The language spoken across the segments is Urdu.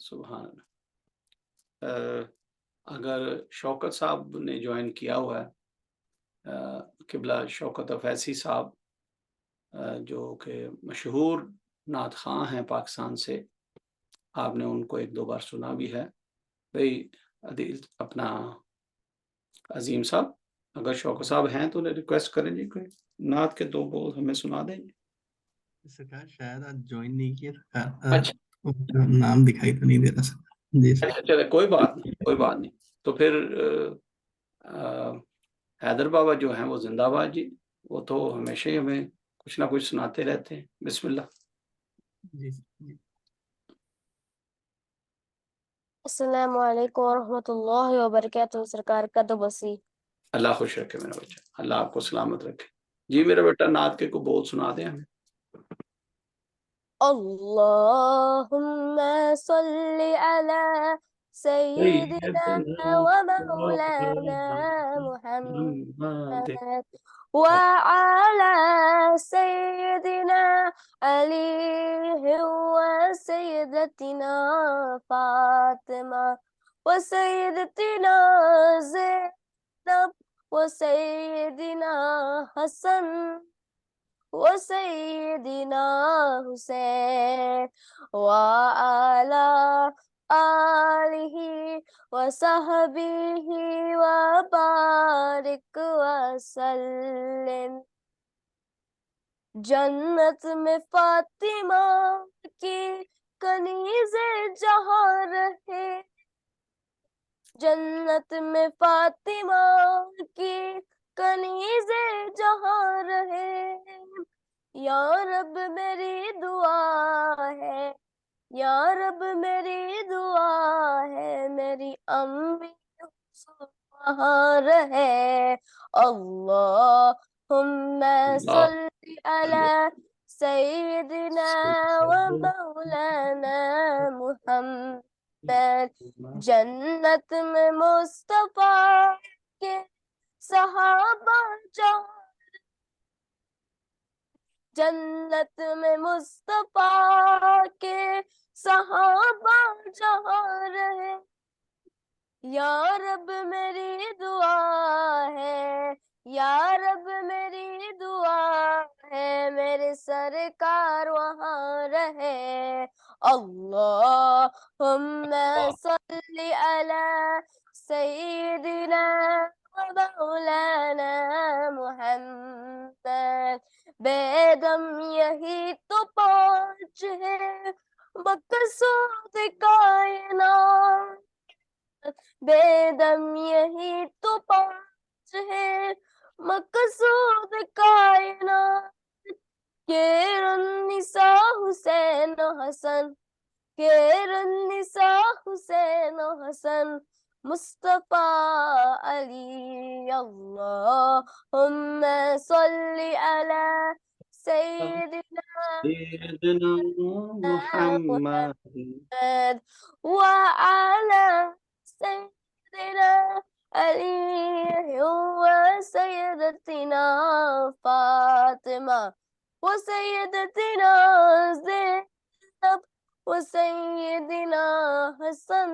سبحان اللہ۔ اگر شوکت صاحب نے جوائن کیا ہوا ہے، قبلہ شوکت افیسی صاحب جو کہ مشہور نعت خواں ہیں پاکستان سے، آپ نے ان کو ایک دو بار سنا بھی ہے بھائی عدیل اپنا عظیم صاحب، اگر شوکت صاحب ہیں تو انہیں ریکویسٹ کریں جی کوئی نعت کے دو بول ہمیں سنا دیں جی۔ سرکار شاید آج جوائن نہیں کیا اچھا نام دکھائی تو نہیں دے رہا سر جی سر۔ اچھا چلے کوئی بات نہیں، کوئی بات نہیں، تو پھر حیدر بابا جو ہیں وہ زندہ باد جی، وہ تو ہمیشہ ہی ہمیں کچھ نہ کچھ سناتے رہتے ہیں۔ بسم اللہ۔ جی جی السلام علیکم ورحمۃ اللہ وبرکاتہ۔ سرکار کا تو بسی اللہ خوش رکھے میرا بچہ، اللہ آپ کو سلامت رکھے۔ جی میرا بیٹا نعت کے کو بول سنا دیں ہمیں۔ اللہم صلی علی سیدنا و مولانا محمد وعلى سيدنا علي وسيدتنا فاطمة وسيدتنا زينب وسيدنا حسن وسيدنا حسين وعلى آلہ وصحبہ وبارک وسلم۔ جنت میں فاطمہ کی کنیز جہاں رہے، جنت میں فاطمہ کی کنیز جہاں رہے، یا رب میری دعا ہے، یا رب میری دعا ہے، میری امی وہاں رہے۔ اللہم صلی علی سیدنا و مولانا محمد۔ جنت میں مصطفیٰ کے صحابہ جہاں، جنت میں مصطفیٰ کے صحابہ جہاں رہے، یا رب میری دعا ہے، یا رب میری دعا ہے، میرے سرکار وہاں رہے۔ اللہم صلی علی سیدنا و مولانا محمد۔ بیدم یہی تو پہنچ ہے مقصود کائنات، بیدم یہی تو پہنچ ہے مقصود کائنات، کہ النساء حسین و حسن، کہ النساء حسین و حسن مصطفیٰ علی۔ اللہم صلی علی سیدنا سیدنا محمد محمد وعلى سيدنا علي وسيدتنا فاطمة وسيدتنا زينب وسيدنا حسن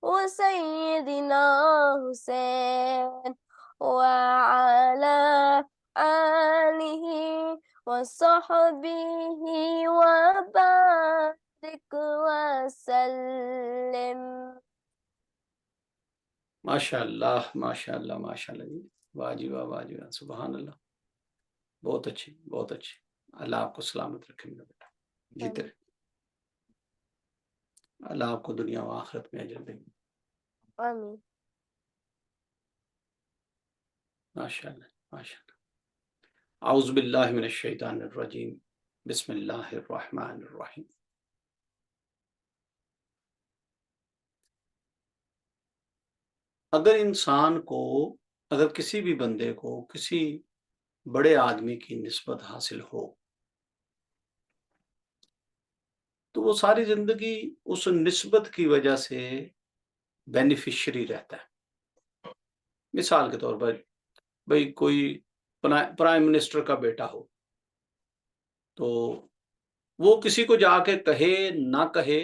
وسيدنا حسين وعلى آله وصحبه وبارك وسلم۔ ماشاء اللہ ماشاء اللہ ماشاء اللہ جی، واہ جی واہ، واہ جی واہ، سبحان اللہ، بہت اچھی بہت اچھی، اللہ آپ کو سلامت رکھے میرا بیٹا، جیتے رہے، اللہ آپ کو دنیا و آخرت میں اجر دے۔ آمین۔ ماشاء اللہ ماشاء اللہ۔ اعوذ باللہ من الشیطان الرجیم، بسم اللہ الرحمن الرحیم۔ اگر انسان کو، اگر کسی بھی بندے کو کسی بڑے آدمی کی نسبت حاصل ہو تو وہ ساری زندگی اس نسبت کی وجہ سے بینیفیشری رہتا ہے۔ مثال کے طور پر بھئی کوئی پرائم منسٹر کا بیٹا ہو تو وہ کسی کو جا کے کہے نہ کہے،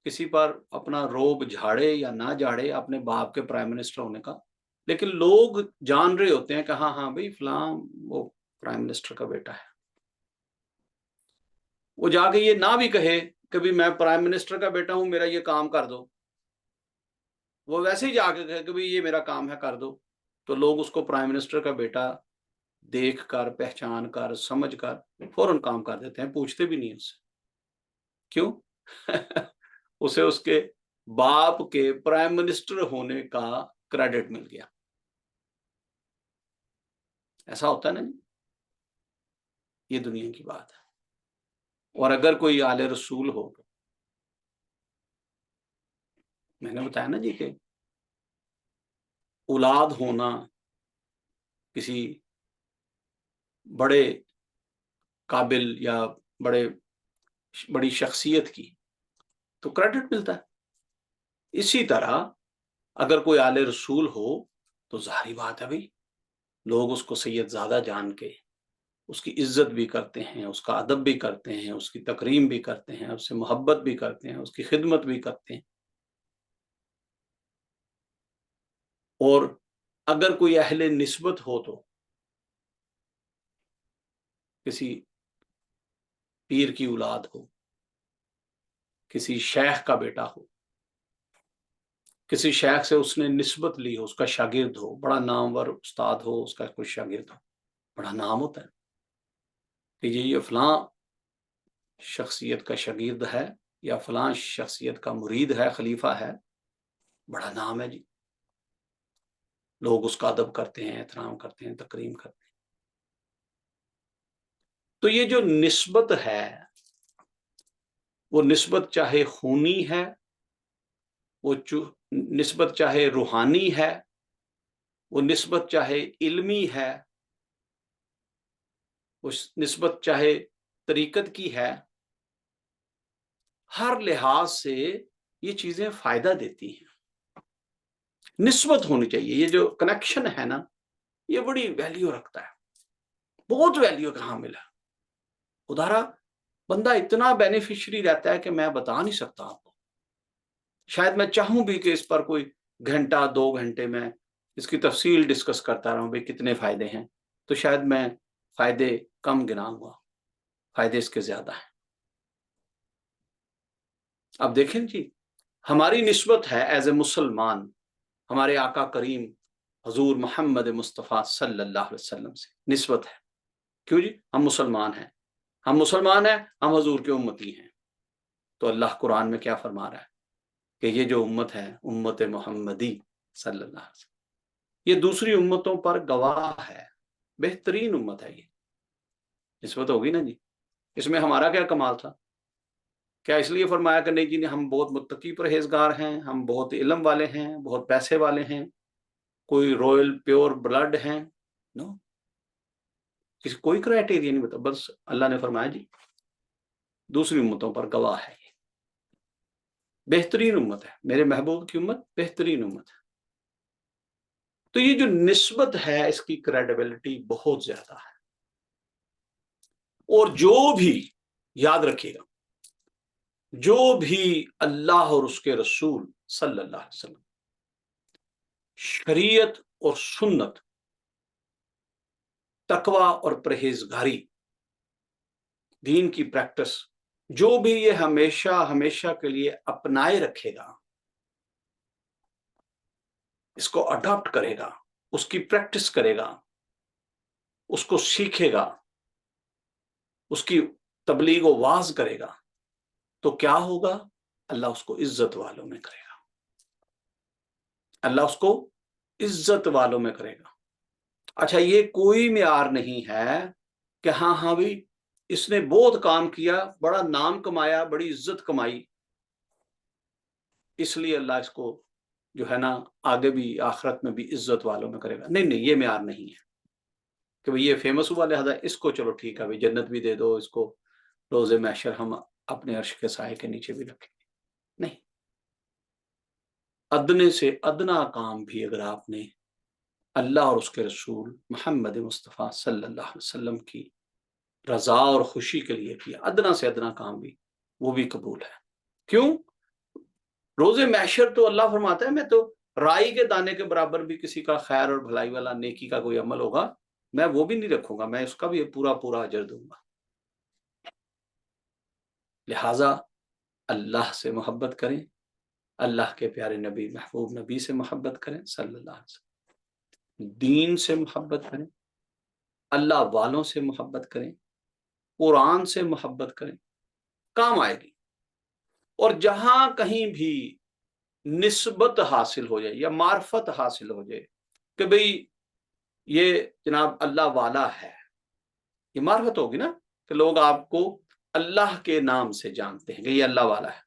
کسی پر اپنا روب جھاڑے یا نہ جھاڑے اپنے باپ کے پرائم منسٹر ہونے کا، لیکن لوگ جان رہے ہوتے ہیں کہ ہاں ہاں بھائی فلاں وہ پرائم منسٹر کا بیٹا ہے. وہ جا کے یہ نہ بھی کہے کہ بھی میں پرائم منسٹر کا بیٹا ہوں، میرا یہ کام کر دو، وہ ویسے ہی جا کے کہے کہ بھی یہ میرا کام ہے کر دو، تو لوگ اس کو پرائم منسٹر کا بیٹا دیکھ کر، پہچان کر، سمجھ کر فوراً کام کر دیتے ہیں، پوچھتے بھی نہیں اس سے. کیوں؟ اسے اس کے باپ کے پرائم منسٹر ہونے کا کریڈٹ مل گیا. ایسا ہوتا ہے نا جی، یہ دنیا کی بات ہے. اور اگر کوئی آل رسول ہو، میں نے بتایا نا جی کہ اولاد ہونا کسی بڑے قابل یا بڑی شخصیت کی تو کریڈٹ ملتا ہے. اسی طرح اگر کوئی آل رسول ہو تو ظاہری بات ہے بھائی لوگ اس کو سید زادہ جان کے اس کی عزت بھی کرتے ہیں، اس کا ادب بھی کرتے ہیں، اس کی تکریم بھی کرتے ہیں، اس سے محبت بھی کرتے ہیں، اس کی خدمت بھی کرتے ہیں. اور اگر کوئی اہل نسبت ہو تو کسی پیر کی اولاد ہو، کسی شیخ کا بیٹا ہو، کسی شیخ سے اس نے نسبت لی ہو، اس کا شاگرد ہو، بڑا نامور استاد ہو، اس کا کوئی شاگرد ہو، بڑا نام ہوتا ہے کہ یہ فلاں شخصیت کا شاگرد ہے یا فلاں شخصیت کا مرید ہے، خلیفہ ہے، بڑا نام ہے جی. لوگ اس کا ادب کرتے ہیں، احترام کرتے ہیں، تکریم کرتے ہیں. تو یہ جو نسبت ہے وہ نسبت چاہے خونی ہے، وہ نسبت چاہے روحانی ہے، وہ نسبت چاہے علمی ہے، وہ نسبت چاہے طریقت کی ہے، ہر لحاظ سے یہ چیزیں فائدہ دیتی ہیں. نسبت ہونی چاہیے. یہ جو کنیکشن ہے نا یہ بڑی ویلیو رکھتا ہے، بہت ویلیو کا حامل ہے. خدا بندہ اتنا بینیفیشری رہتا ہے کہ میں بتا نہیں سکتا آپ کو. شاید میں چاہوں بھی کہ اس پر کوئی گھنٹہ 2 گھنٹے میں اس کی تفصیل ڈسکس کرتا رہوں بھائی کتنے فائدے ہیں، تو شاید میں فائدے کم گناؤں گا، فائدے اس کے زیادہ ہیں. اب دیکھیں جی ہماری نسبت ہے ایز اے مسلمان ہمارے آقا کریم حضور محمد مصطفیٰ صلی اللہ علیہ وسلم سے نسبت ہے. کیوں جی؟ ہم مسلمان ہیں، ہم مسلمان ہیں، ہم حضور کے امتی ہیں. تو اللہ قرآن میں کیا فرما رہا ہے کہ یہ جو امت ہے امت محمدی صلی اللہ علیہ وسلم، یہ دوسری امتوں پر گواہ ہے، بہترین امت ہے. یہ نسبت ہوگی نا جی. اس میں ہمارا کیا کمال تھا؟ کیا اس لیے فرمایا کہ نہیں جی ہم بہت متقی پرہیزگار ہیں، ہم بہت علم والے ہیں، بہت پیسے والے ہیں، کوئی رویل پیور بلڈ ہیں؟ نو، کوئی کرائٹیریا نہیں بتا. بس اللہ نے فرمایا جی دوسری امتوں پر گواہ ہے، یہ بہترین امت ہے، میرے محبوب کی امت بہترین امت ہے. تو یہ جو نسبت ہے اس کی کریڈیبلٹی بہت زیادہ ہے. اور جو بھی یاد رکھیے گا جو بھی اللہ اور اس کے رسول صلی اللہ علیہ وسلم شریعت اور سنت، تقوی اور پرہیزگاری، دین کی پریکٹس جو بھی یہ ہمیشہ کے لیے اپنائے رکھے گا، اس کو اڈاپٹ کرے گا، اس کی پریکٹس کرے گا، اس کو سیکھے گا، اس کی تبلیغ و واعظ کرے گا، تو کیا ہوگا؟ اللہ اس کو عزت والوں میں کرے گا. اللہ اس کو عزت والوں میں کرے گا. اچھا یہ کوئی معیار نہیں ہے کہ ہاں بھائی اس نے بہت کام کیا، بڑا نام کمایا، بڑی عزت کمائی، اس لیے اللہ اس کو جو ہے نا آگے بھی آخرت میں بھی عزت والوں میں کرے گا. نہیں، یہ معیار نہیں ہے کہ بھئی یہ فیمس ہوا لہذا اس کو چلو ٹھیک ہے بھائی جنت بھی دے دو، اس کو روز محشر ہم اپنے عرش کے سائے کے نیچے بھی رکھیں. نہیں، ادنے سے ادنا کام بھی اگر آپ نے اللہ اور اس کے رسول محمد مصطفیٰ صلی اللہ علیہ وسلم کی رضا اور خوشی کے لیے کیا، ادنا سے ادنا کام بھی وہ بھی قبول ہے. کیوں؟ روز محشر تو اللہ فرماتا ہے میں تو رائی کے دانے کے برابر بھی کسی کا خیر اور بھلائی والا نیکی کا کوئی عمل ہوگا میں وہ بھی نہیں رکھوں گا، میں اس کا بھی پورا پورا اجر دوں گا۔ لہٰذا اللہ سے محبت کریں، اللہ کے پیارے نبی محبوب نبی سے محبت کریں صلی اللہ علیہ وسلم، دین سے محبت کریں، اللہ والوں سے محبت کریں، قرآن سے محبت کریں، کام آئے گی۔ اور جہاں کہیں بھی نسبت حاصل ہو جائے یا معرفت حاصل ہو جائے کہ بھئی یہ جناب اللہ والا ہے، یہ معرفت ہوگی نا کہ لوگ آپ کو اللہ کے نام سے جانتے ہیں کہ یہ اللہ والا ہے۔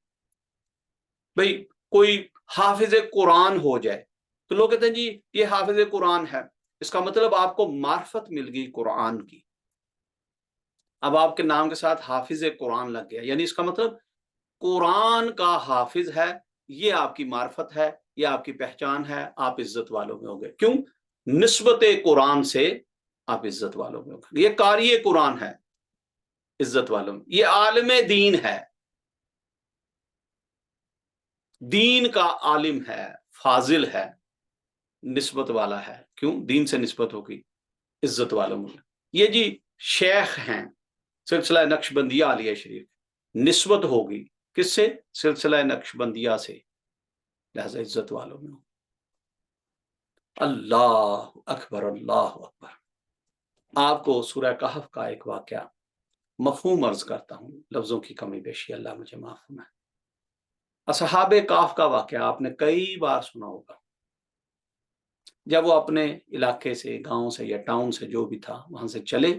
بھئی کوئی حافظ قرآن ہو جائے تو لوگ کہتے ہیں جی یہ حافظ قرآن ہے، اس کا مطلب آپ کو معرفت مل گئی قرآن کی، اب آپ کے نام کے ساتھ حافظ قرآن لگ گیا، یعنی اس کا مطلب قرآن کا حافظ ہے، یہ آپ کی معرفت ہے، یہ آپ کی پہچان ہے، آپ عزت والوں میں ہو گئے۔ کیوں؟ نسبت قرآن سے آپ عزت والوں میں ہو گئے۔ یہ قاری قرآن ہے، عزت والوں میں، یہ عالم دین ہے، دین کا عالم ہے، فاضل ہے، نسبت والا ہے۔ کیوں؟ دین سے نسبت ہوگی، عزت والوں میں۔ یہ جی شیخ ہیں، سلسلہ نقشبندیہ عالیہ شریف، نسبت ہوگی کس سے؟ سلسلہ نقشبندیہ سے، لہذا عزت والوں میں ہو۔ اللہ اکبر، اللہ اکبر۔ آپ کو سورہ کہف کا ایک واقعہ مفہوم عرض کرتا ہوں، لفظوں کی کمی بیشی اللہ مجھے معاف فرمائے۔ اصحاب کہف کا واقعہ آپ نے کئی بار سنا ہوگا۔ جب وہ اپنے علاقے سے، گاؤں سے یا ٹاؤن سے جو بھی تھا وہاں سے چلے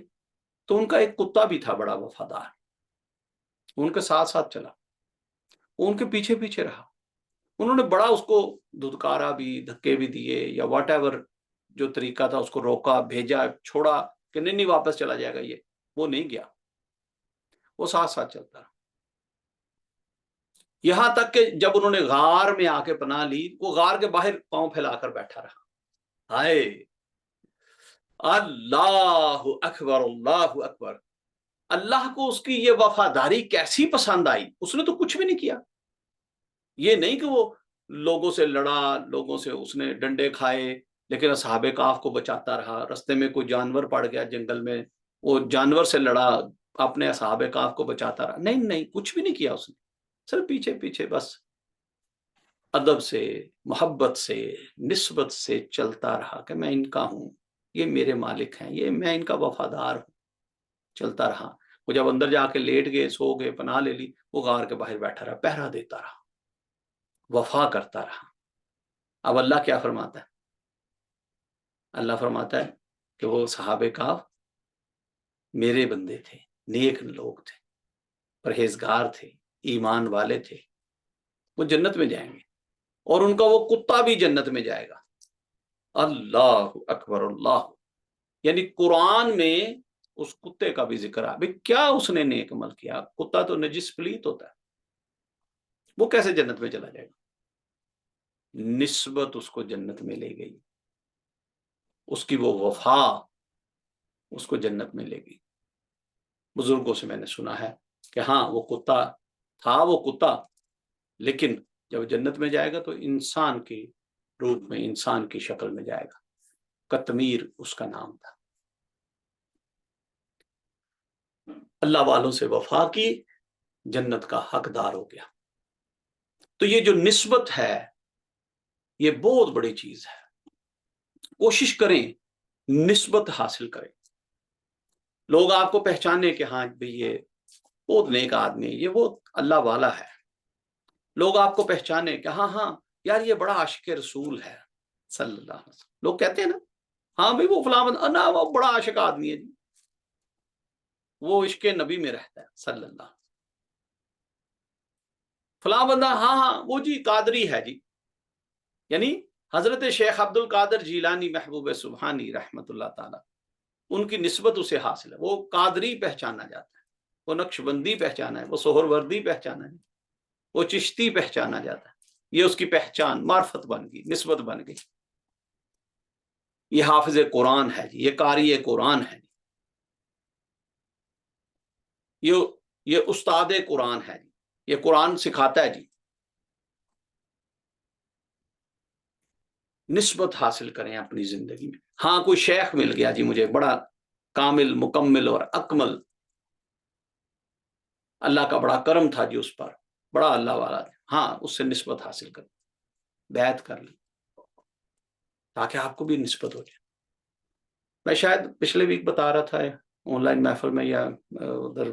تو ان کا ایک کتا بھی تھا بڑا وفادار، ان کے ساتھ ساتھ چلا، ان کے پیچھے پیچھے رہا، انہوں نے بڑا اس کو دھتکارا بھی، دھکے بھی دیے یا واٹ ایور جو طریقہ تھا، اس کو روکا، بھیجا، چھوڑا کہ نہیں واپس چلا جائے گا، یہ وہ نہیں گیا، وہ ساتھ ساتھ چلتا رہا، یہاں تک کہ جب انہوں نے غار میں آ کے پناہ لی، وہ غار کے باہر پاؤں پھیلا کر بیٹھا رہا۔ ہائے اللہ اکبر، اللہ اکبر۔ اللہ کو اس کی یہ وفاداری کیسی پسند آئی، اس نے تو کچھ بھی نہیں کیا، یہ نہیں کہ وہ لوگوں سے لڑا، لوگوں سے اس نے ڈنڈے کھائے، لیکن اصحاب کہف کو بچاتا رہا، رستے میں کوئی جانور پڑ گیا جنگل میں، وہ جانور سے لڑا، اپنے اصحاب کہف کو بچاتا رہا، نہیں کچھ بھی نہیں کیا اس نے، صرف پیچھے پیچھے بس ادب سے، محبت سے، نسبت سے چلتا رہا کہ میں ان کا ہوں، یہ میرے مالک ہیں، یہ میں ان کا وفادار ہوں، چلتا رہا۔ وہ جب اندر جا کے لیٹ گئے، سو گئے، پناہ لے لی، وہ غار کے باہر بیٹھا رہا، پہرا دیتا رہا، وفا کرتا رہا۔ اب اللہ کیا فرماتا ہے؟ اللہ فرماتا ہے کہ وہ صحابہ کہف میرے بندے تھے، نیک لوگ تھے، پرہیزگار تھے، ایمان والے تھے، وہ جنت میں جائیں گے، اور ان کا وہ کتا بھی جنت میں جائے گا۔ اللہ اکبر، اللہ، یعنی قرآن میں اس کتے کا بھی ذکر ہے۔ کیا اس نے نیک عمل کیا؟ کتا تو نجس پلیت ہوتا ہے، وہ کیسے جنت میں چلا جائے گا؟ نسبت اس کو جنت میں لے گئی، اس کی وہ وفا اس کو جنت میں لے گئی۔ بزرگوں سے میں نے سنا ہے کہ ہاں وہ کتا تھا، وہ کتا، لیکن جب جنت میں جائے گا تو انسان کی روپ میں، انسان کی شکل میں جائے گا۔ قطمیر اس کا نام تھا۔ اللہ والوں سے وفا کی، جنت کا حقدار ہو گیا۔ تو یہ جو نسبت ہے یہ بہت بڑی چیز ہے، کوشش کریں نسبت حاصل کریں، لوگ آپ کو پہچانے کہ ہاں بھئی یہ بہت نیک آدمی ہے، یہ بہت اللہ والا ہے، لوگ آپ کو پہچانے کہ ہاں یار یہ بڑا عاشق رسول ہے صلی اللہ علیہ وسلم، لوگ کہتے ہیں نا ہاں بھئی وہ فلاں بندہ، نا وہ بڑا عاشق آدمی ہے جی، وہ عشق نبی میں رہتا ہے صلی اللہ، فلاں بندہ ہاں وہ جی قادری ہے جی، یعنی حضرت شیخ عبد القادر جیلانی محبوب سبحانی رحمت اللہ تعالی، ان کی نسبت اسے حاصل ہے، وہ قادری پہچانا جاتا ہے، وہ نقشبندی پہچانا ہے، وہ سہروردی پہچانا ہے، وہ چشتی پہچانا جاتا ہے، یہ اس کی پہچان، معرفت بن گئی، نسبت بن گئی۔ یہ حافظ قرآن ہے جی، یہ قاری قرآن ہے جی، یہ استاد قرآن ہے جی، یہ قرآن سکھاتا ہے جی۔ نسبت حاصل کریں اپنی زندگی میں. ہاں کوئی شیخ مل گیا جی مجھے بڑا کامل مکمل اور اکمل، اللہ کا بڑا کرم تھا جی اس پر، بڑا اللہ والا تھا، ہاں اس سے نسبت حاصل کریں، بیعت کر لیں تاکہ آپ کو بھی نسبت ہو جائے. میں شاید پچھلے ویک بتا رہا تھا آن لائن محفل میں یا ادھر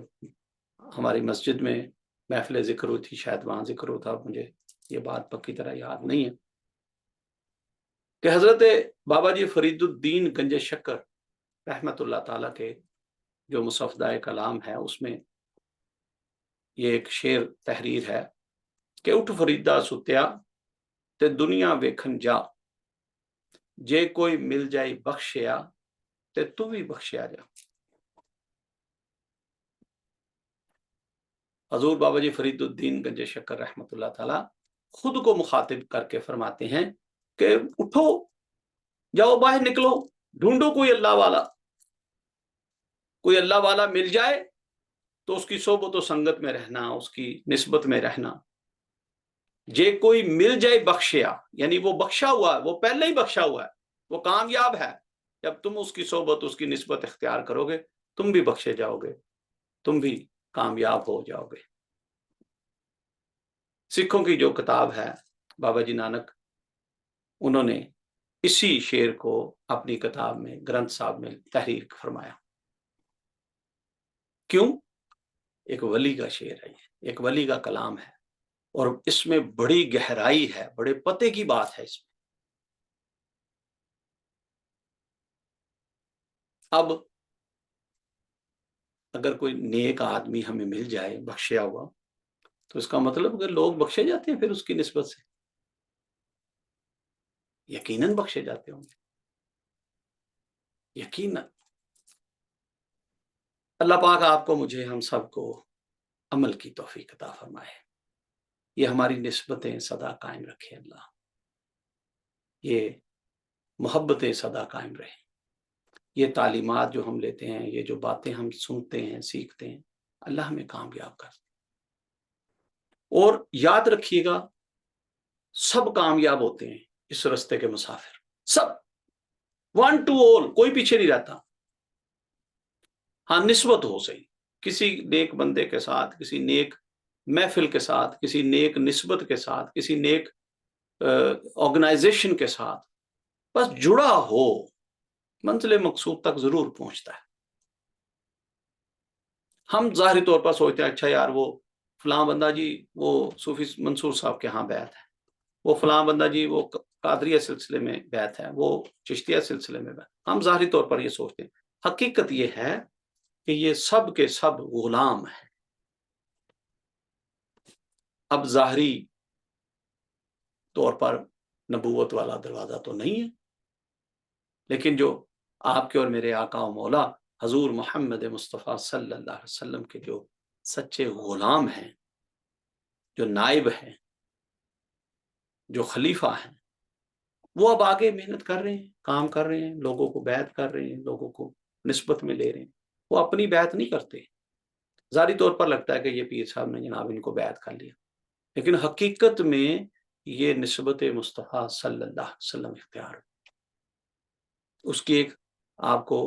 ہماری مسجد میں محفل ذکر ہوئی تھی، شاید وہاں ذکر ہوتا، مجھے یہ بات پکی طرح یاد نہیں ہے کہ حضرت بابا جی فرید الدین گنج شکر رحمت اللہ تعالیٰ کے جو مصفدہ کلام ہے اس میں یہ ایک شعر تحریر ہے کہ اٹھ فریدا ستیا تے دنیا ویکھن جا، جے کوئی مل جائے بخشیا تے تو بھی بخشیا جا. حضور بابا جی فرید الدین گنج شکر رحمت اللہ تعالیٰ خود کو مخاطب کر کے فرماتے ہیں کہ اٹھو، جاؤ باہر نکلو، ڈھونڈو کوئی اللہ والا، کوئی اللہ والا مل جائے تو اس کی صحبت و سنگت میں رہنا، اس کی نسبت میں رہنا. جے کوئی مل جائے بخشیا، یعنی وہ بخشا ہوا ہے، وہ پہلے ہی بخشا ہوا ہے، وہ کامیاب ہے. جب تم اس کی صحبت، اس کی نسبت اختیار کرو گے تم بھی بخشے جاؤ گے، تم بھی کامیاب ہو جاؤ گے. سکھوں کی جو کتاب ہے بابا جی نانک، انہوں نے اسی شعر کو اپنی کتاب میں گرنتھ صاحب میں تحریر فرمایا. کیوں؟ ایک ولی کا شعر ہے، ایک ولی کا کلام ہے، اور اس میں بڑی گہرائی ہے، بڑے پتے کی بات ہے اس میں. اب اگر کوئی نیک آدمی ہمیں مل جائے بخشیا ہوا تو اس کا مطلب اگر لوگ بخشے جاتے ہیں پھر اس کی نسبت سے یقیناً بخشے جاتے ہوں گے، یقیناً. اللہ پاک آپ کو، مجھے، ہم سب کو عمل کی توفیق عطا فرمائے. یہ ہماری نسبتیں سدا قائم رکھے اللہ، یہ محبتیں سدا قائم رہیں، یہ تعلیمات جو ہم لیتے ہیں، یہ جو باتیں ہم سنتے ہیں سیکھتے ہیں، اللہ ہمیں کامیاب کر. اور یاد رکھیے گا سب کامیاب ہوتے ہیں اس رستے کے مسافر، سب، ون ٹو آل، کوئی پیچھے نہیں رہتا. ہاں نسبت ہو صحیح، کسی نیک بندے کے ساتھ، کسی نیک محفل کے ساتھ، کسی نیک نسبت کے ساتھ، کسی نیک آرگنائزیشن کے ساتھ بس جڑا ہو، منزل مقصود تک ضرور پہنچتا ہے. ہم ظاہری طور پر سوچتے ہیں اچھا یار وہ فلاں بندہ جی وہ صوفی منصور صاحب کے ہاں بیعت ہے، وہ فلاں بندہ جی وہ قادریہ سلسلے میں بیعت ہے، وہ چشتیہ سلسلے میں بیعت. ہم ظاہری طور پر یہ سوچتے ہیں، حقیقت یہ ہے کہ یہ سب کے سب غلام ہیں. اب ظاہری طور پر نبوت والا دروازہ تو نہیں ہے، لیکن جو آپ کے اور میرے آقا و مولا حضور محمد مصطفیٰ صلی اللہ علیہ وسلم کے جو سچے غلام ہیں، جو نائب ہیں، جو خلیفہ ہیں، وہ اب آگے محنت کر رہے ہیں، کام کر رہے ہیں، لوگوں کو بیعت کر رہے ہیں، لوگوں کو نسبت میں لے رہے ہیں. وہ اپنی بیعت نہیں کرتے. ظاہری طور پر لگتا ہے کہ یہ پیر صاحب نے جناب ان کو بیعت کر لیا، لیکن حقیقت میں یہ نسبت مصطفیٰ صلی اللہ علیہ وسلم اختیار. اس کی ایک آپ کو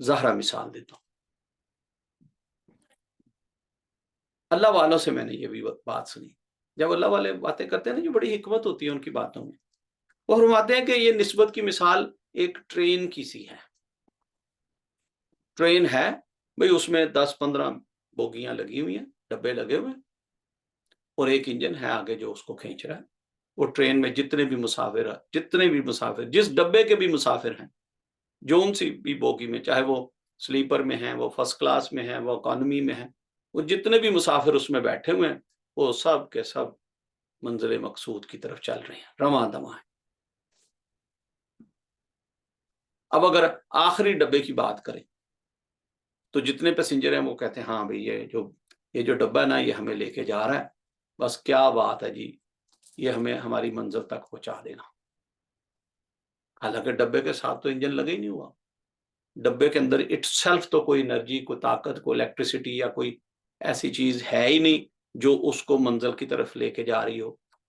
ظاہرہ مثال دیتا ہوں. اللہ والوں سے میں نے یہ بھی بات سنی، جب اللہ والے باتیں کرتے ہیں نا، جو بڑی حکمت ہوتی ہے ان کی باتوں میں، وہ فرماتے ہیں کہ یہ نسبت کی مثال ایک ٹرین کی سی ہے. ٹرین ہے بھئی، اس میں 10-15 بوگیاں لگی ہوئی ہیں، ڈبے لگے ہوئے ہیں، اور ایک انجن ہے آگے جو اس کو کھینچ رہا ہے. وہ ٹرین میں جتنے بھی مسافر جس ڈبے کے بھی مسافر ہیں، جو ان سی بھی بوگی میں، چاہے وہ سلیپر میں ہیں، وہ فرسٹ کلاس میں ہیں، وہ اکانومی میں ہیں، وہ جتنے بھی مسافر اس میں بیٹھے ہوئے ہیں، وہ سب کے سب منزل مقصود کی طرف چل رہے ہیں، رواں دواں ہیں. اب اگر آخری ڈبے کی بات کریں تو جتنے پیسنجر ہیں وہ کہتے ہیں ہاں بھئی یہ جو ڈبہ ہے نا، یہ ہمیں لے کے جا رہا ہے، بس کیا بات ہے جی، یہ ہمیں ہماری منزل تک پہنچا دینا. حالانکہ ڈبے کے ساتھ تو انجن لگا ہی نہیں ہوا، ڈبے کے اندر اٹ سیلف تو کوئی انرجی، کوئی طاقت، کوئی الیکٹریسٹی یا کوئی ایسی چیز ہے ہی نہیں جو اس کو منزل کی طرف لے کے جا رہی ہو.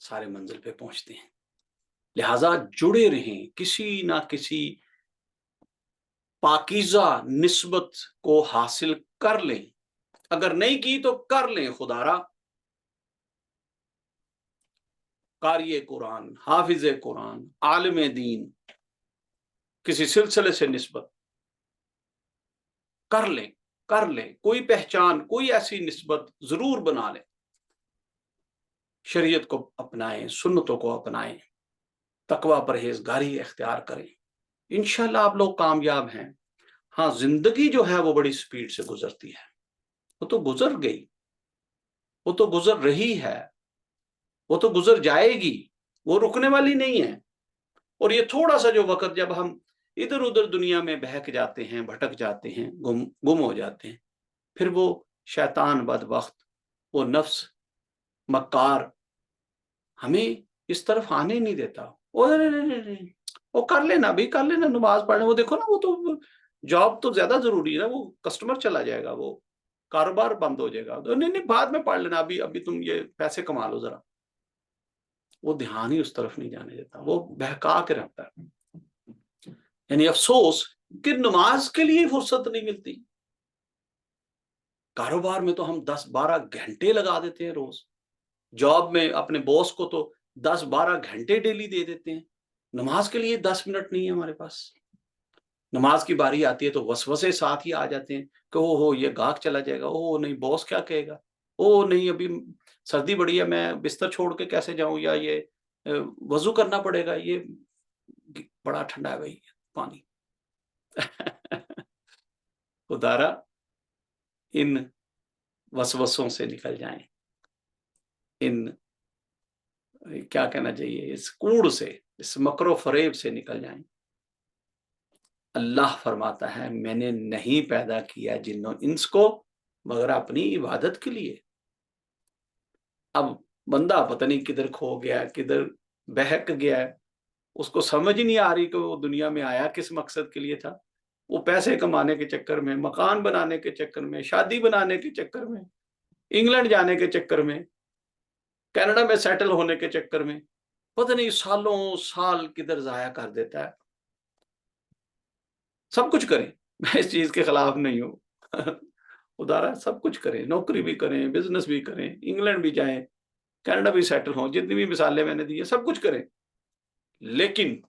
سارے منزل پہ پہنچتے ہیں. لہٰذا جڑے رہیں، کسی نہ کسی پاکیزہ نسبت کو حاصل کر لیں. اگر نہیں کی تو کر لیں. خدا را قاری قرآن، حافظ قرآن، عالم دین، کسی سلسلے سے نسبت کر لیں. کوئی پہچان، کوئی ایسی نسبت ضرور بنا لیں. شریعت کو اپنائیں، سنتوں کو اپنائیں، تقوی پرہیزگاری اختیار کریں. انشاءاللہ آپ لوگ کامیاب ہیں. ہاں، زندگی جو ہے وہ بڑی سپیڈ سے گزرتی ہے. وہ تو گزر گئی، وہ تو گزر رہی ہے، وہ تو گزر جائے گی، وہ رکنے والی نہیں ہے. اور یہ تھوڑا سا جو وقت جب ہم ادھر ادھر دنیا میں بہک جاتے ہیں، بھٹک جاتے ہیں، گم ہو جاتے ہیں، پھر وہ شیطان بدبخت، وہ نفس مکار ہمیں اس طرف آنے نہیں دیتا. وہ کر لینا بھی، کر لینا، نماز پڑھنا. وہ دیکھو نا، وہ تو جاب تو زیادہ ضروری ہے نا، وہ کسٹمر چلا جائے گا، وہ کاروبار بند ہو جائے گا. نہیں بعد میں پڑھ لینا، ابھی تم یہ پیسے کما لو ذرا. وہ دھیان ہی اس طرف نہیں جانے دیتا، وہ بہکا کے رکھتا ہے. یعنی افسوس کہ نماز کے لیے فرصت نہیں ملتی. کاروبار میں تو ہم 10-12 گھنٹے لگا دیتے ہیں روز. جاب میں اپنے باس کو تو 10-12 گھنٹے ڈیلی دے دیتے ہیں. نماز کے لیے 10 منٹ نہیں ہے ہمارے پاس. نماز کی باری آتی ہے تو وسوسے ساتھ ہی آ جاتے ہیں کہ او یہ گاہک چلا جائے گا، او نہیں باس کیا کہے گا، او نہیں ابھی سردی بڑی ہے، میں بستر چھوڑ کے کیسے جاؤں، یا یہ وضو کرنا پڑے گا، یہ بڑا ٹھنڈا ہے بھائی پانی. خدارا ان وسوسوں سے نکل جائیں، ان کیا کہنا چاہیے، اس کوڑ سے، اس مکر و فریب سے نکل جائیں. اللہ فرماتا ہے میں نے نہیں پیدا کیا جن و انس کو مگر اپنی عبادت کے لیے. اب بندہ پتہ نہیں کدھر کھو گیا، کدھر بہک گیا ہے، اس کو سمجھ ہی نہیں آ رہی کہ وہ دنیا میں آیا کس مقصد کے لیے تھا. وہ پیسے کمانے کے چکر میں، مکان بنانے کے چکر میں، شادی بنانے کے چکر میں، انگلینڈ جانے کے چکر میں، کینیڈا میں سیٹل ہونے کے چکر میں پتہ نہیں سالوں سال کدھر ضائع کر دیتا ہے. سب کچھ کریں، میں اس چیز کے خلاف نہیں ہوں. ادارہ سب کچھ کریں، نوکری بھی کریں، بزنس بھی کریں، انگلینڈ بھی جائیں، کینیڈا بھی سیٹل ہوں، جتنی بھی مثالیں میں نے دی ہیں سب کچھ کریں. لیکن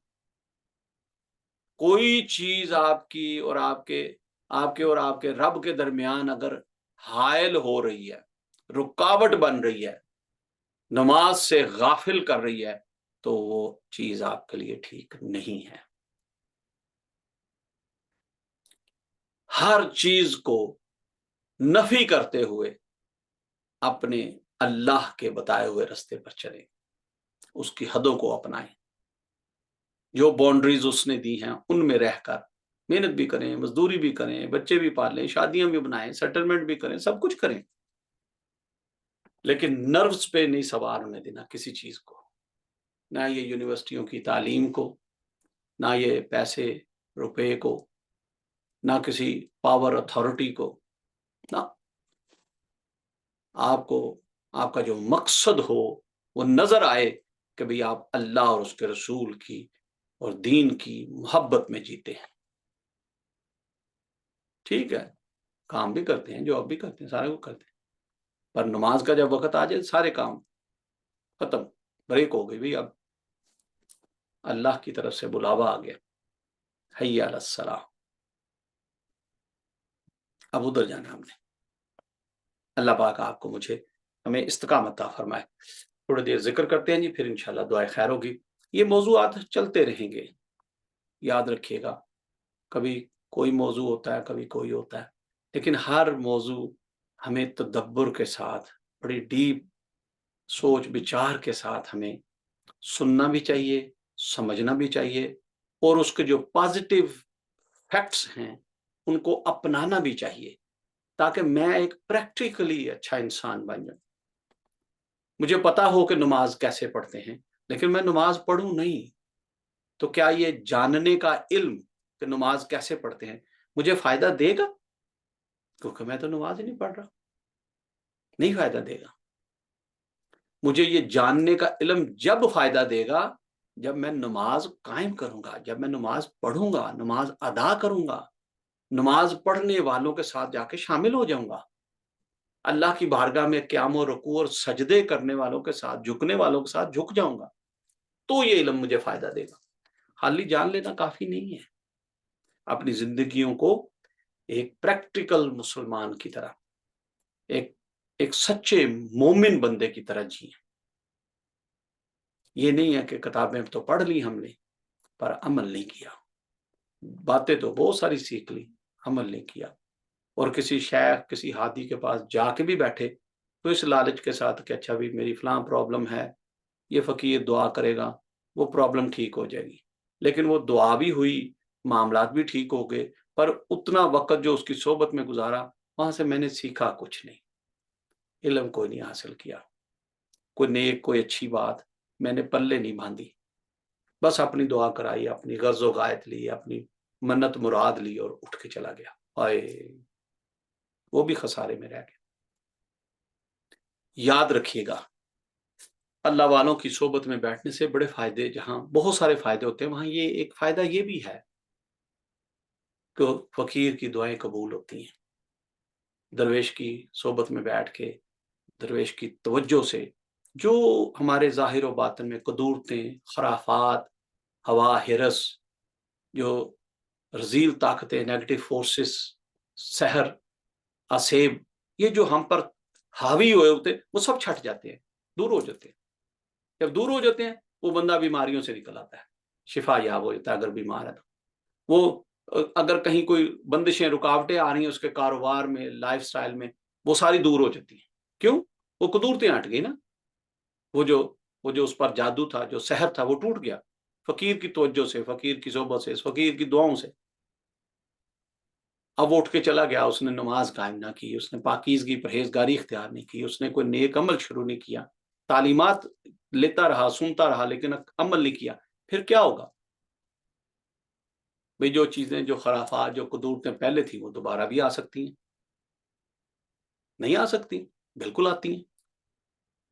کوئی چیز آپ کی اور آپ کے رب کے درمیان اگر حائل ہو رہی ہے، رکاوٹ بن رہی ہے، نماز سے غافل کر رہی ہے، تو وہ چیز آپ کے لیے ٹھیک نہیں ہے. ہر چیز کو نفی کرتے ہوئے اپنے اللہ کے بتائے ہوئے رستے پر چلیں، اس کی حدوں کو اپنائیں. جو باؤنڈریز اس نے دی ہیں ان میں رہ کر محنت بھی کریں، مزدوری بھی کریں، بچے بھی پالیں، شادیاں بھی بنائیں، سیٹلمنٹ بھی کریں، سب کچھ کریں. لیکن نروز پہ نہیں سوار ہونے دینا کسی چیز کو، نہ یہ یونیورسٹیوں کی تعلیم کو، نہ یہ پیسے روپے کو، نہ کسی پاور اتھارٹی کو. نہ آپ کا جو مقصد ہو وہ نظر آئے کہ بھئی آپ اللہ اور اس کے رسول کی اور دین کی محبت میں جیتے ہیں. ٹھیک ہے، کام بھی کرتے ہیں، جاب بھی کرتے ہیں، سارے کو کرتے ہیں، پر نماز کا جب وقت آ جائے سارے کام ختم، بریک ہو گئی. بھئی اب اللہ کی طرف سے بلاوا آ گیا، حی علی الصلاۃ، اب ادھر جانا ہم نے. اللہ پاک آپ کو ہمیں استقامت عطا فرمائے. تھوڑی دیر ذکر کرتے ہیں جی، پھر انشاءاللہ دعائے خیر ہوگی. یہ موضوعات چلتے رہیں گے، یاد رکھیے گا. کبھی کوئی موضوع ہوتا ہے، کبھی کوئی ہوتا ہے، لیکن ہر موضوع ہمیں تدبر کے ساتھ، بڑی ڈیپ سوچ بچار کے ساتھ ہمیں سننا بھی چاہیے، سمجھنا بھی چاہیے، اور اس کے جو پازیٹیو فیکٹس ہیں ان کو اپنانا بھی چاہیے، تاکہ میں ایک پریکٹیکلی اچھا انسان بن جاؤں. مجھے پتا ہو کہ نماز کیسے پڑھتے ہیں، لیکن میں نماز پڑھوں نہیں، تو کیا یہ جاننے کا علم کہ نماز کیسے پڑھتے ہیں مجھے فائدہ دے گا؟ کیونکہ میں تو نماز ہی نہیں پڑھ رہا، نہیں فائدہ دے گا. مجھے یہ جاننے کا علم جب فائدہ دے گا جب میں نماز قائم کروں گا، جب میں نماز پڑھوں گا، نماز ادا کروں گا، نماز پڑھنے والوں کے ساتھ جا کے شامل ہو جاؤں گا، اللہ کی بارگاہ میں قیام و رکوع اور سجدے کرنے والوں کے ساتھ، جھکنے والوں کے ساتھ جھک جاؤں گا، تو یہ علم مجھے فائدہ دے گا۔ خالی جان لینا کافی نہیں ہے، اپنی زندگیوں کو ایک پریکٹیکل مسلمان کی طرح، ایک سچے مومن بندے کی طرح جیئیں۔ یہ نہیں ہے کہ کتابیں تو پڑھ لی ہم نے پر عمل نہیں کیا، باتیں تو بہت ساری سیکھ لی، عمل نہیں کیا، اور کسی شیخ کسی ہادی کے پاس جا کے بھی بیٹھے تو اس لالچ کے ساتھ کہ اچھا بھی میری فلاں پرابلم ہے، یہ فقیر دعا کرے گا وہ پرابلم ٹھیک ہو جائے گی، لیکن وہ دعا بھی ہوئی، معاملات بھی ٹھیک ہو گئے، پر اتنا وقت جو اس کی صحبت میں گزارا وہاں سے میں نے سیکھا کچھ نہیں، علم کوئی نہیں حاصل کیا، کوئی نیک کوئی اچھی بات میں نے پلے نہیں باندھی، بس اپنی دعا کرائی، اپنی غرض و غایت لی، اپنی منت مراد لی اور اٹھ کے چلا گیا، وہ بھی خسارے میں رہ گیا۔ یاد رکھیے گا اللہ والوں کی صحبت میں بیٹھنے سے بڑے فائدے، جہاں بہت سارے فائدے ہوتے ہیں وہاں یہ ایک فائدہ یہ بھی ہے کہ فقیر کی دعائیں قبول ہوتی ہیں۔ درویش کی صحبت میں بیٹھ کے، درویش کی توجہ سے جو ہمارے ظاہر و باطن میں قدورتیں، خرافات، ہوا ہرس، جو رذیل طاقتیں، نیگیٹو فورسز، سحر، اسیب، یہ جو ہم پر حاوی ہوئے ہوتے وہ سب چھٹ جاتے ہیں، دور ہو جاتے ہیں۔ جب دور ہو جاتے ہیں وہ بندہ بیماریوں سے نکل آتا ہے، شفا یاب ہو جاتا ہے اگر بیمار ہے تو۔ وہ اگر کہیں کوئی بندشیں، رکاوٹیں آ رہی ہیں اس کے کاروبار میں، لائف سٹائل میں، وہ ساری دور ہو جاتی ہیں۔ کیوں؟ وہ قدورتیں ہٹ گئی نا، وہ جو اس پر جادو تھا، جو سحر تھا، وہ ٹوٹ گیا فقیر کی توجہ سے، فقیر کی صحبت سے، فقیر کی دعاؤں سے۔ اب وہ اٹھ کے چلا گیا، اس نے نماز قائم نہ کی، اس نے پاکیزگی پرہیزگاری اختیار نہیں کی، اس نے کوئی نیک عمل شروع نہیں کیا، تعلیمات لیتا رہا، سنتا رہا، لیکن عمل نہیں کیا، پھر کیا ہوگا؟ بھئی جو چیزیں، جو خرافات، جو قدورتیں پہلے تھیں وہ دوبارہ بھی آ سکتی ہیں؟ نہیں آ سکتی، بالکل آتی ہیں۔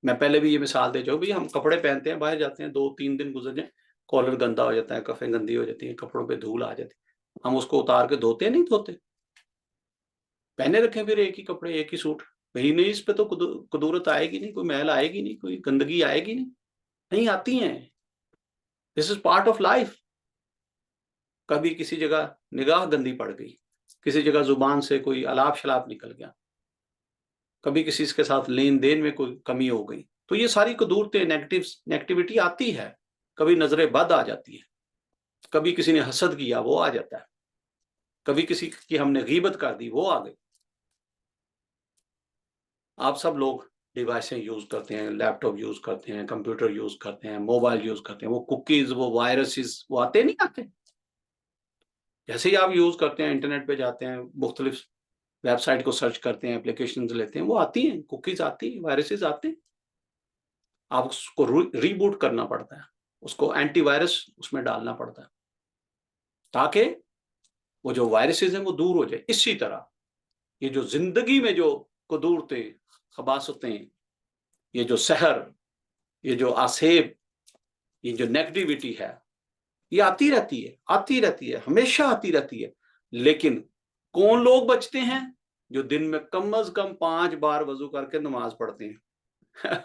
میں پہلے بھی یہ مثال دے چکا، بھئی ہم کپڑے پہنتے ہیں، باہر جاتے ہیں، 2-3 دن گزر جائیں، کالر گندا ہو جاتا ہے، کفیں گندی ہو جاتی ہیں، کپڑوں پہ دھول آ جاتی ہے، ہم اس کو اتار کے دھوتے ہیں؟ نہیں دھوتے، پہنے رکھیں پھر ایک ہی کپڑے، ایک ہی سوٹ، وہی نہیں، اس پہ تو قدورت آئے گی نہیں، کوئی میل آئے گی نہیں، کوئی گندگی آئے گی نہیں، نہیں آتی ہیں۔ دس از پارٹ آف لائف۔ کبھی کسی جگہ نگاہ گندی پڑ گئی، کسی جگہ زبان سے کوئی الاپ شلاپ نکل گیا، کبھی کسی کے ساتھ لین دین میں کوئی کمی ہو گئی، تو یہ ساری قدورتیں، نیگیٹیوٹی آتی ہے۔ کبھی نظر بد آ جاتی ہے، کبھی کسی نے حسد کیا وہ آ جاتا ہے، کبھی کسی کی ہم نے غیبت کر دی وہ آ گئی۔ آپ سب لوگ ڈیوائسیں یوز کرتے ہیں، لیپ ٹاپ یوز کرتے ہیں، کمپیوٹر یوز کرتے ہیں، موبائل یوز کرتے ہیں، وہ کوکیز، وہ وائرسز، وہ آتے نہیں آتے؟ جیسے ہی آپ یوز کرتے ہیں، انٹرنیٹ پہ جاتے ہیں، مختلف ویب سائٹ کو سرچ کرتے ہیں، اپلیکیشنز لیتے ہیں، وہ آتی ہیں، کوکیز آتی ہیں، وائرسز آتے ہیں۔ آپ اس کو ری بوٹ کرنا پڑتا ہے، اس کو اینٹی وائرس اس میں ڈالنا پڑتا ہے تاکہ وہ جو وائرسز ہیں وہ دور ہو جائے۔ اسی طرح یہ جو زندگی میں جو قدورتیں، خباثتیں، یہ جو سحر، یہ جو آسیب، یہ جو نیگیٹیوٹی ہے، یہ آتی رہتی ہے، ہمیشہ آتی رہتی ہے، لیکن کون لوگ بچتے ہیں؟ جو دن میں کم از کم 5 بار وضو کر کے نماز پڑھتے ہیں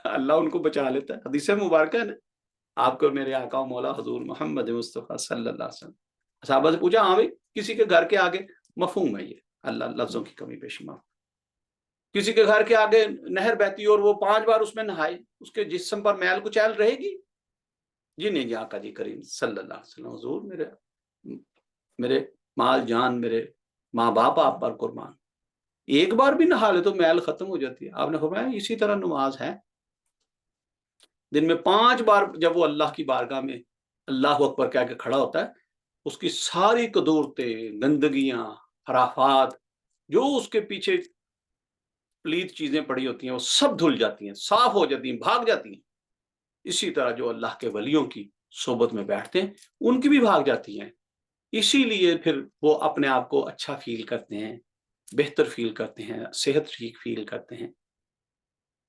اللہ ان کو بچا لیتا ہے۔ حدیث مبارکہ ہے نا، آپ کو میرے آقا و مولا حضور محمد مصطفیٰ صلی اللہ علیہ وسلم، صحابہ سے پوچھا، ہاں بھائی کسی کے گھر کے آگے، مفہوم ہے یہ، اللہ لفظوں کی کمی بیشی معاف، کسی کے گھر کے آگے نہر بہتی اور وہ 5 بار اس میں نہائے، اس کے جسم پر میل کچیل رہے گی؟ جی نہیں جی، آقا جی کریم صلی اللہ علیہ وسلم، حضور میرے مال جان، میرے ماں باپ آپ پر قربان، ایک بار بھی نہا لے تو میل ختم ہو جاتی ہے۔ آپ نے فرمایا اسی طرح نماز ہے، دن میں 5 بار جب وہ اللہ کی بارگاہ میں اللہ اکبر کہہ کے کھڑا ہوتا ہے، اس کی ساری قدورتیں، گندگیاں، خرافات، جو اس کے پیچھے پلیت چیزیں پڑی ہوتی ہیں وہ سب دھل جاتی ہیں، صاف ہو جاتی ہیں، بھاگ جاتی ہیں۔ اسی طرح جو اللہ کے ولیوں کی صحبت میں بیٹھتے ہیں ان کی بھی بھاگ جاتی ہیں۔ اسی لیے پھر وہ اپنے آپ کو اچھا فیل کرتے ہیں، بہتر فیل کرتے ہیں، صحت ٹھیک فیل کرتے ہیں۔